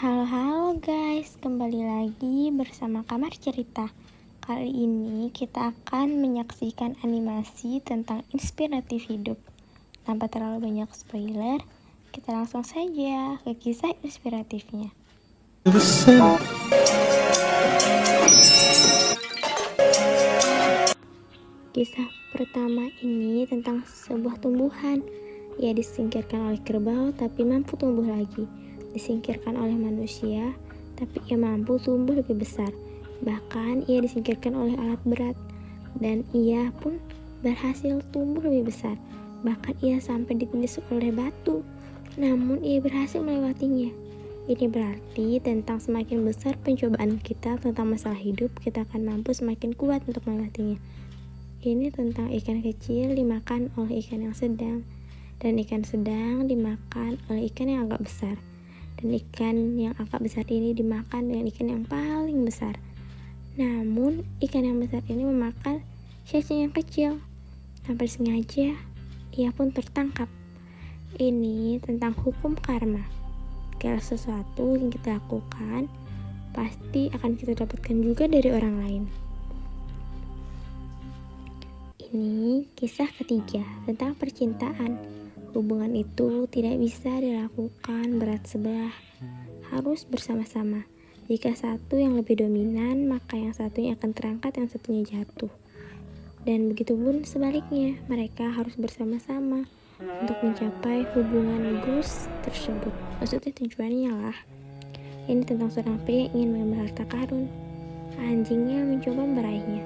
Halo guys, kembali lagi bersama Kamar Cerita. Kali ini kita akan menyaksikan animasi tentang inspiratif hidup. Tanpa terlalu banyak spoiler, kita langsung saja ke kisah inspiratifnya. Kisah pertama ini tentang sebuah tumbuhan. Ia disingkirkan oleh kerbau tapi mampu tumbuh lagi. Disingkirkan oleh manusia tapi ia mampu tumbuh lebih besar. Bahkan ia disingkirkan oleh alat berat dan ia pun berhasil tumbuh lebih besar. Bahkan ia sampai ditindis oleh batu, namun ia berhasil melewatinya. Ini berarti tentang semakin besar pencobaan kita tentang masalah hidup, kita akan mampu semakin kuat untuk melewatinya. Ini tentang ikan kecil dimakan oleh ikan yang sedang, dan ikan sedang dimakan oleh ikan yang agak besar, dan ikan yang agak besar ini dimakan dengan ikan yang paling besar. Namun ikan yang besar ini memakan cacing yang kecil. Tanpa sengaja ia pun tertangkap. Ini tentang hukum karma. Kalau sesuatu yang kita lakukan pasti akan kita dapatkan juga dari orang lain. Ini kisah ketiga tentang percintaan. Hubungan itu tidak bisa dilakukan berat sebelah, harus bersama-sama. Jika satu yang lebih dominan, maka yang satunya akan terangkat, yang satunya jatuh. Dan begitu pun sebaliknya, mereka harus bersama-sama untuk mencapai hubungan goals tersebut. Maksudnya tujuannya lah. Ini tentang seorang pria yang ingin mengambil harta karun. Anjingnya mencoba meraihnya.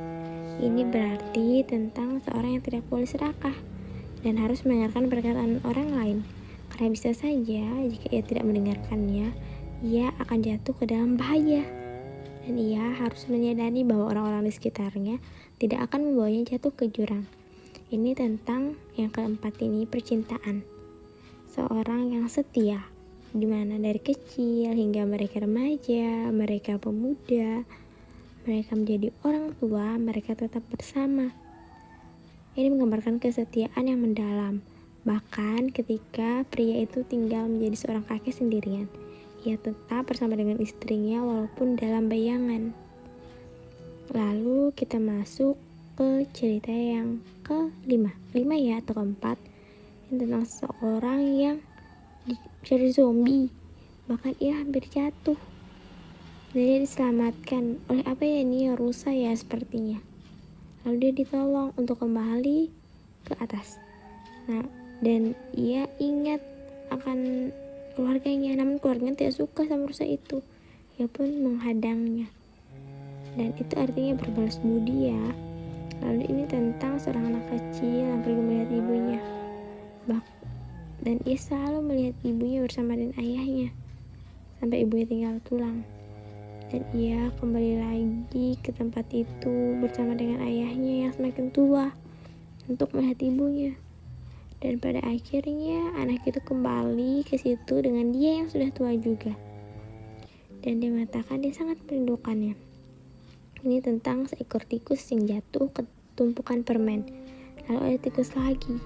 Ini berarti tentang seorang yang tidak boleh serakah dan harus mendengarkan perkataan orang lain, karena bisa saja jika ia tidak mendengarkannya, ia akan jatuh ke dalam bahaya, dan ia harus menyadari bahwa orang-orang di sekitarnya tidak akan membawanya jatuh ke jurang. Ini tentang yang keempat, ini percintaan. Seorang yang setia, dimana dari kecil hingga mereka remaja, mereka pemuda, mereka menjadi orang tua, mereka tetap bersama. Ini menggambarkan kesetiaan yang mendalam. Bahkan ketika pria itu tinggal menjadi seorang kakek sendirian, ia tetap bersama dengan istrinya walaupun dalam bayangan. Lalu kita masuk ke cerita yang kelima ya, atau keempat. Ini tentang seorang yang jadi zombie. Bahkan ia hampir jatuh. Dan dia diselamatkan oleh apa ya, ini rusa ya sepertinya. Lalu dia ditolong untuk kembali ke atas. Nah, dan ia ingat akan keluarganya, namun keluarganya tidak suka sama rusa itu. Ia pun menghadangnya. Dan itu artinya berbalas budi ya. Lalu ini tentang seorang anak kecil yang pergi melihat ibunya. Dan ia selalu melihat ibunya bersama dengan ayahnya sampai ibunya tinggal tulang. Dan ia kembali lagi ke tempat itu bersama dengan ayahnya yang semakin tua untuk melihat ibunya. Dan pada akhirnya anak itu kembali ke situ dengan dia yang sudah tua juga. Dan dia mengatakan dia sangat merindukannya. Ini tentang seekor tikus yang jatuh ke tumpukan permen. Lalu ada tikus lagi.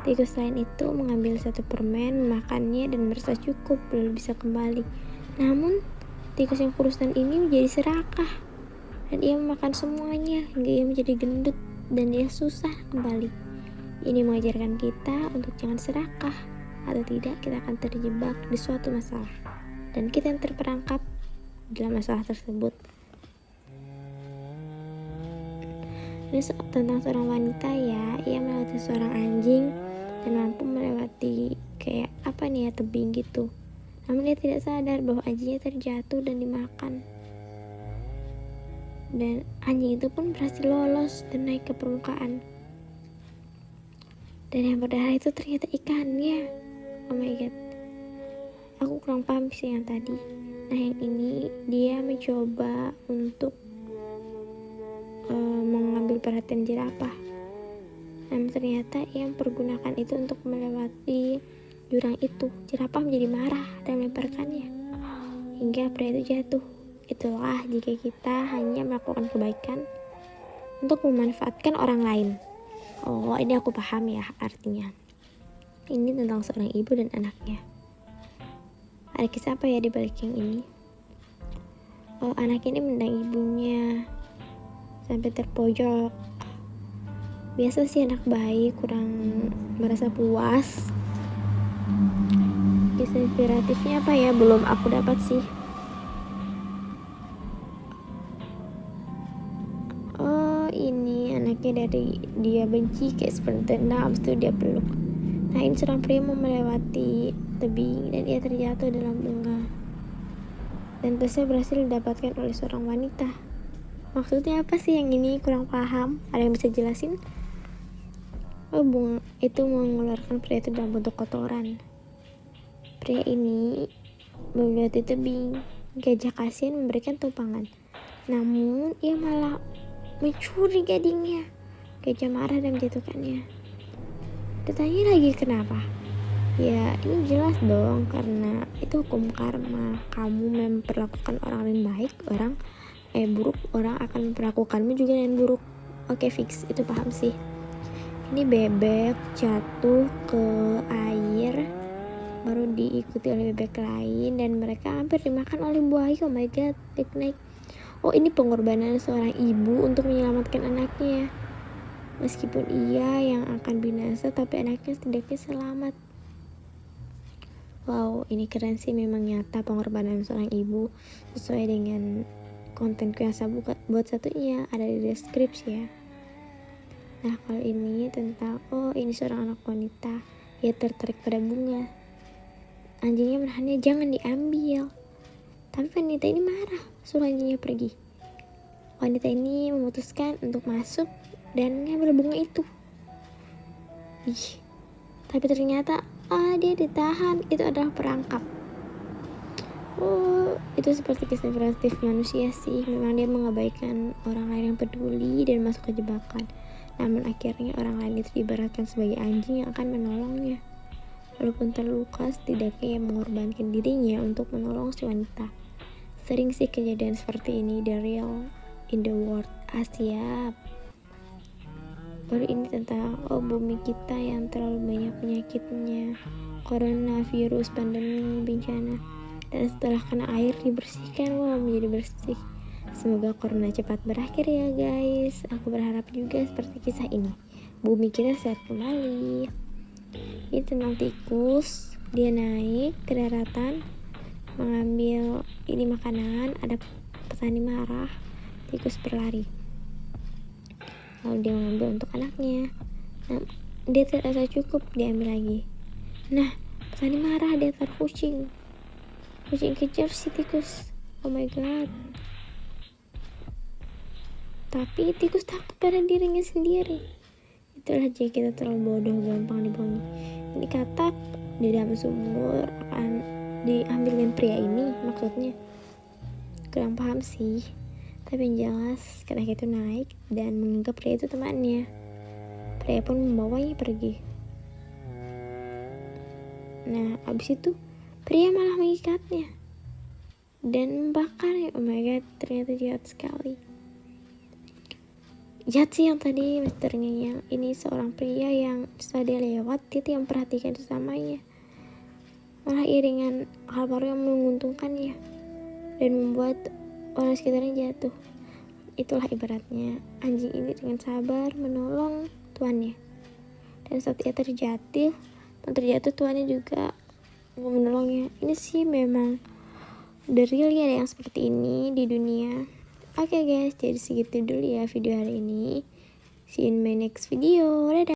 Tikus lain itu mengambil satu permen, memakannya dan merasa cukup lalu bisa kembali. Namun tikus yang kurusan ini menjadi serakah dan ia memakan semuanya hingga ia menjadi gendut dan dia susah kembali. Ini mengajarkan kita untuk jangan serakah, atau tidak kita akan terjebak di suatu masalah dan kita yang terperangkap dalam masalah tersebut. Ini tentang seorang wanita ya, ia melewati seorang anjing dan mampu melewati kayak apa nih ya, tebing gitu. Namun dia tidak sadar bahwa anjingnya terjatuh dan dimakan. Dan anjing itu pun berhasil lolos dan naik ke permukaan. Dan yang berdarah itu ternyata ikannya. Oh my god. Aku kurang paham sih yang tadi. Nah yang ini dia mencoba untuk mengambil perhatian jerapah. Namun ternyata yang pergunakan itu untuk melewati jurang itu. Jerapah menjadi marah dan melemparkannya hingga pria itu jatuh. Itulah jika kita hanya melakukan kebaikan untuk memanfaatkan orang lain. Oh, ini aku paham ya artinya. Ini tentang seorang ibu dan anaknya. Ada kisah apa ya di balik yang ini? Oh, anak ini menendang ibunya sampai terpojok. Biasa sih anak bayi kurang merasa puas. Kisah inspiratifnya apa ya? Belum aku dapat sih. Oh, ini anaknya dari dia benci kayak seperti tendang, abis itu dia peluk. Nah, ini seorang pria mau melewati tebing dan ia terjatuh dalam bunga. Dan tasnya berhasil didapatkan oleh seorang wanita. Maksudnya apa sih yang ini? Kurang paham. Ada yang bisa jelasin? Oh, bunga itu mengeluarkan pria itu dalam bentuk kotoran. Pria ini melewati tebing. Gajah kasihan memberikan tumpangan. Namun ia malah mencuri gadingnya. Gajah marah dan menjatuhkannya. Ditanya lagi kenapa? Ya ini jelas dong, karena itu hukum karma. Kamu memperlakukan orang lain baik, buruk, orang akan memperlakukanmu juga dengan buruk. Oke, fix, itu paham sih. Ini bebek jatuh ke air, baru diikuti oleh bebek lain, dan mereka hampir dimakan oleh buaya. Oh my god, naik. Oh, ini pengorbanan seorang ibu untuk menyelamatkan anaknya. Meskipun ia yang akan binasa, tapi anaknya setidaknya selamat. Wow, ini keren sih, memang nyata pengorbanan seorang ibu. Sesuai dengan kontenku yang saya buat satunya, ada di deskripsi ya. Nah, kalau ini tentang, ini seorang anak wanita, ia tertarik pada bunga. Anjingnya menahannya, jangan diambil. Tapi wanita ini marah, suruh anjingnya pergi. Wanita ini memutuskan untuk masuk dan mengambil bunga itu. Tapi ternyata dia ditahan. Itu adalah perangkap. Oh, itu seperti kisah inspiratif manusia sih. Memang dia mengabaikan orang lain yang peduli dan masuk ke jebakan. Namun akhirnya orang lain itu diibaratkan sebagai anjing yang akan menolongnya. Walaupun terluka, setidaknya ia mengorbankan dirinya untuk menolong si wanita. Sering sih kejadian seperti ini, the real in the world. Siap. Baru ini tentang bumi kita yang terlalu banyak penyakitnya, corona, virus, pandemi, bencana. Dan setelah kena air dibersihkan, menjadi bersih. Semoga corona cepat berakhir ya guys. Aku berharap juga seperti kisah ini, bumi kita sehat kembali. Ini tentang tikus. Dia naik ke daratan mengambil ini makanan. Ada petani marah, tikus berlari. Lalu dia mengambil untuk anaknya. Nah, dia tidak rasa cukup, dia ambil lagi. Nah, petani marah, dia taruh kucing. Kucing kejar si tikus. Oh my god. Tapi tikus takut pada dirinya sendiri. Itulah jika kita terlalu bodoh, gampang dibohongi. Ini katak di dalam sumur akan diambil dengan pria ini, maksudnya. Kurang paham sih. Tapi yang jelas katak itu naik dan menganggap pria itu temannya. Pria pun membawanya pergi. Nah, abis itu pria malah mengikatnya dan membakarnya. Oh my god, ternyata jahat sekali. Jahat sih yang tadi misternya. Yang ini seorang pria yang setelah dia lewat, dia tidak memperhatikan sesamanya, malah iringan hal baru yang menguntungkannya dan membuat orang sekitarnya jatuh. Itulah ibaratnya anjing ini dengan sabar menolong tuannya, dan saat ia terjatuh tuannya juga menolongnya. Ini sih memang the real ya, ada yang seperti ini di dunia. Oke guys, jadi segitu dulu ya video hari ini. See you in my next video. Dadah.